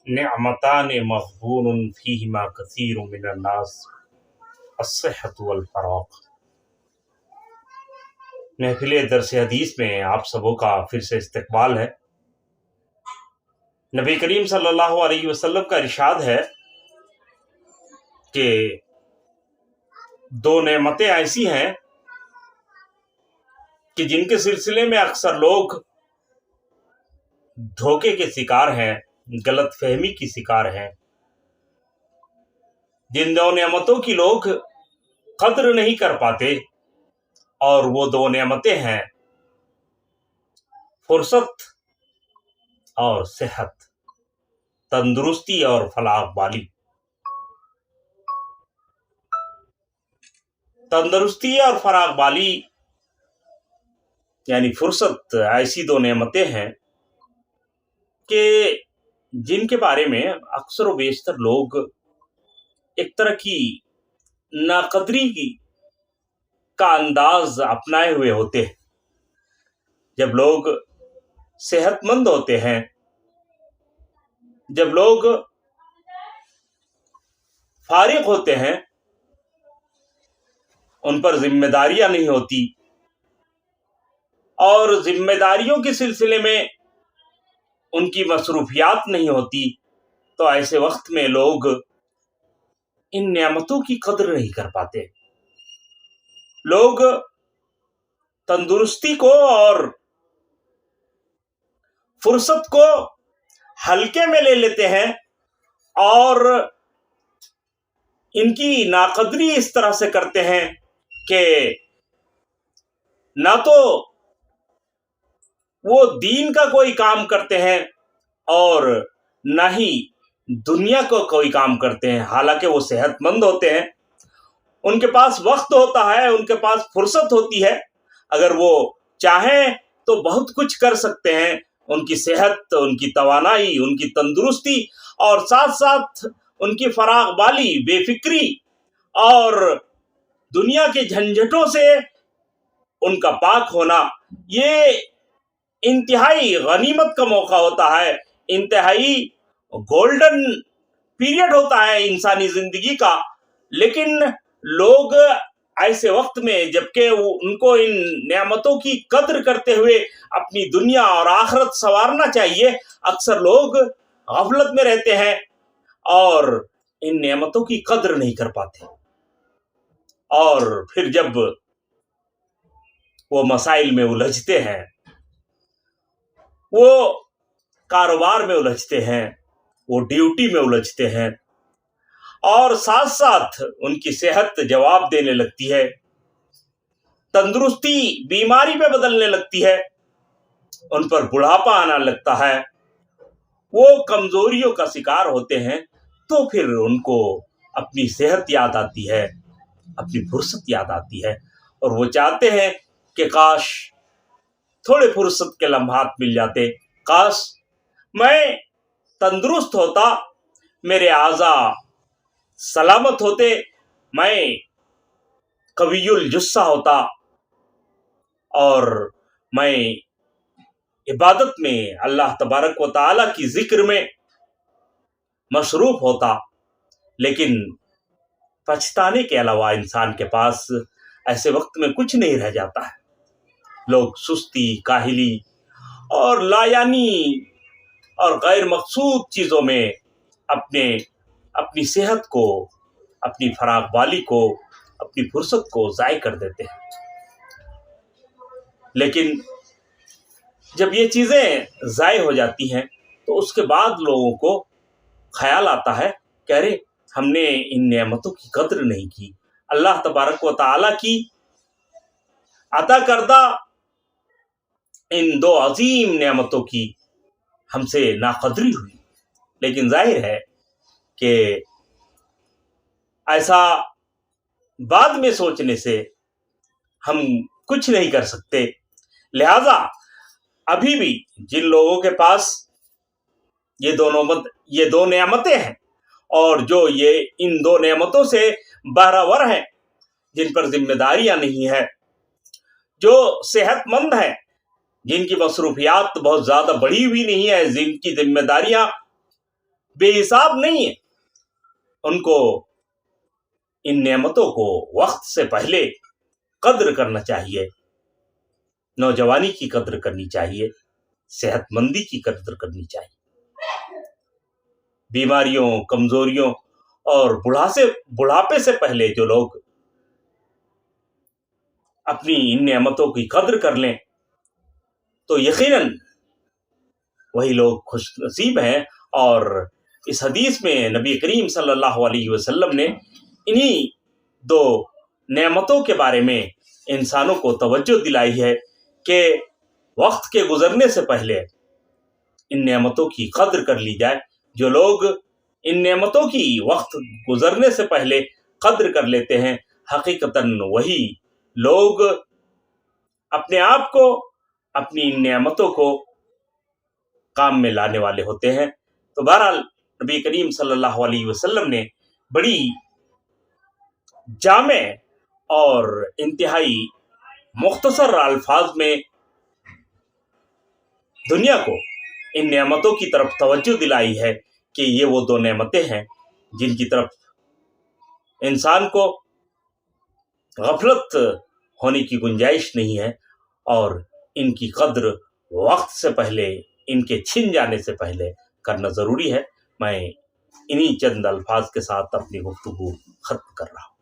نعمتان مغبون فیہما کثیر من الناس الصحۃ والفراغ۔ محفل درس حدیث میں آپ سبوں کا پھر سے استقبال ہے۔ نبی کریم صلی اللہ علیہ وسلم کا ارشاد ہے کہ دو نعمتیں ایسی ہیں کہ جن کے سلسلے میں اکثر لوگ دھوکے کے شکار ہیں، غلط فہمی کی شکار ہیں۔ جن دو نعمتوں کی لوگ قدر نہیں کر پاتے، اور وہ دو نعمتیں ہیں فرصت اور صحت، تندرستی اور فلاح بالی۔ تندرستی اور فراغ بالی یعنی فرصت ایسی دو نعمتیں ہیں کہ جن کے بارے میں اکثر و بیشتر لوگ ایک طرح کی ناقدری کا انداز اپنائے ہوئے ہوتے ہیں۔ جب لوگ صحت مند ہوتے ہیں، جب لوگ فارغ ہوتے ہیں، ان پر ذمہ داریاں نہیں ہوتی، اور ذمہ داریوں کے سلسلے میں ان کی مصروفیات نہیں ہوتی، تو ایسے وقت میں لوگ ان نعمتوں کی قدر نہیں کر پاتے۔ لوگ تندرستی کو اور فرصت کو ہلکے میں لے لیتے ہیں، اور ان کی ناقدری اس طرح سے کرتے ہیں کہ نہ تو وہ دین کا کوئی کام کرتے ہیں اور نہ ہی دنیا کو کوئی کام کرتے ہیں، حالانکہ وہ صحت مند ہوتے ہیں، ان کے پاس وقت ہوتا ہے، ان کے پاس فرصت ہوتی ہے، اگر وہ چاہیں تو بہت کچھ کر سکتے ہیں۔ ان کی صحت، ان کی توانائی، ان کی تندرستی، اور ساتھ ساتھ ان کی فراغ بالی، بے فکری اور دنیا کے جھنجھٹوں سے ان کا پاک ہونا، یہ انتہائی غنیمت کا موقع ہوتا ہے، انتہائی گولڈن پیریڈ ہوتا ہے انسانی زندگی کا۔ لیکن لوگ ایسے وقت میں، جبکہ ان کو ان نعمتوں کی قدر کرتے ہوئے اپنی دنیا اور آخرت سنوارنا چاہیے، اکثر لوگ غفلت میں رہتے ہیں اور ان نعمتوں کی قدر نہیں کر پاتے، اور پھر جب وہ مسائل میں الجھتے ہیں، وہ کاروبار میں الجھتے ہیں، وہ ڈیوٹی میں الجھتے ہیں، اور ساتھ ساتھ ان کی صحت جواب دینے لگتی ہے، تندرستی بیماری میں بدلنے لگتی ہے، ان پر بڑھاپا آنا لگتا ہے، وہ کمزوریوں کا شکار ہوتے ہیں، تو پھر ان کو اپنی صحت یاد آتی ہے، اپنی فرصت یاد آتی ہے، اور وہ چاہتے ہیں کہ کاش تھوڑے فرصت کے لمحات مل جاتے، کاش میں تندرست ہوتا، میرے اعضاء سلامت ہوتے، میں قوی الجثہ ہوتا، اور میں عبادت میں اللہ تبارک و تعالی کی ذکر میں مصروف ہوتا۔ لیکن پچھتانے کے علاوہ انسان کے پاس ایسے وقت میں کچھ نہیں رہ جاتا ہے۔ لوگ سستی، کاہلی اور لایعنی اور غیر مقصود چیزوں میں اپنی صحت کو، اپنی فراغ بالی کو، اپنی فرصت کو ضائع کر دیتے ہیں۔ لیکن جب یہ چیزیں ضائع ہو جاتی ہیں تو اس کے بعد لوگوں کو خیال آتا ہے کہ ارے ہم نے ان نعمتوں کی قدر نہیں کی، اللہ تبارک و تعالی کی عطا کردہ ان دو عظیم نعمتوں کی ہم سے ناقدری ہوئی۔ لیکن ظاہر ہے کہ ایسا بعد میں سوچنے سے ہم کچھ نہیں کر سکتے، لہذا ابھی بھی جن لوگوں کے پاس یہ دو نعمتیں ہیں، اور جو ان دو نعمتوں سے بہرہور ہیں، جن پر ذمہ داریاں نہیں ہیں، جو صحت مند ہیں، جن کی مصروفیات بہت زیادہ بڑھی ہوئی نہیں ہے، جن کی ذمہ داریاں بے حساب نہیں ہیں. ان کو ان نعمتوں کو وقت سے پہلے قدر کرنا چاہیے. نوجوانی کی قدر کرنی چاہیے، صحت مندی کی قدر کرنی چاہیے. بیماریوں، کمزوریوں اور بڑھاپے سے پہلے جو لوگ اپنی ان نعمتوں کی قدر کر لیں تو یقیناً وہی لوگ خوش نصیب ہیں. اور اس حدیث میں نبی کریم صلی اللہ علیہ وسلم نے انہی دو نعمتوں کے بارے میں انسانوں کو توجہ دلائی ہے کہ وقت کے گزرنے سے پہلے ان نعمتوں کی قدر کر لی جائے. جو لوگ ان نعمتوں کی وقت گزرنے سے پہلے قدر کر لیتے ہیں، حقیقتاً وہی لوگ اپنے آپ کو، اپنی ان نعمتوں کو کام میں لانے والے ہوتے ہیں. تو بہرحال نبی کریم صلی اللہ علیہ وسلم نے بڑی جامع اور انتہائی مختصر الفاظ میں دنیا کو ان نعمتوں کی طرف توجہ دلائی ہے کہ یہ وہ دو نعمتیں ہیں جن کی طرف انسان کو غفلت ہونے کی گنجائش نہیں ہے، اور ان کی قدر وقت سے پہلے، ان کے چھن جانے سے پہلے کرنا ضروری ہے. میں انہی چند الفاظ کے ساتھ اپنی گفتگو ختم کر رہا ہوں.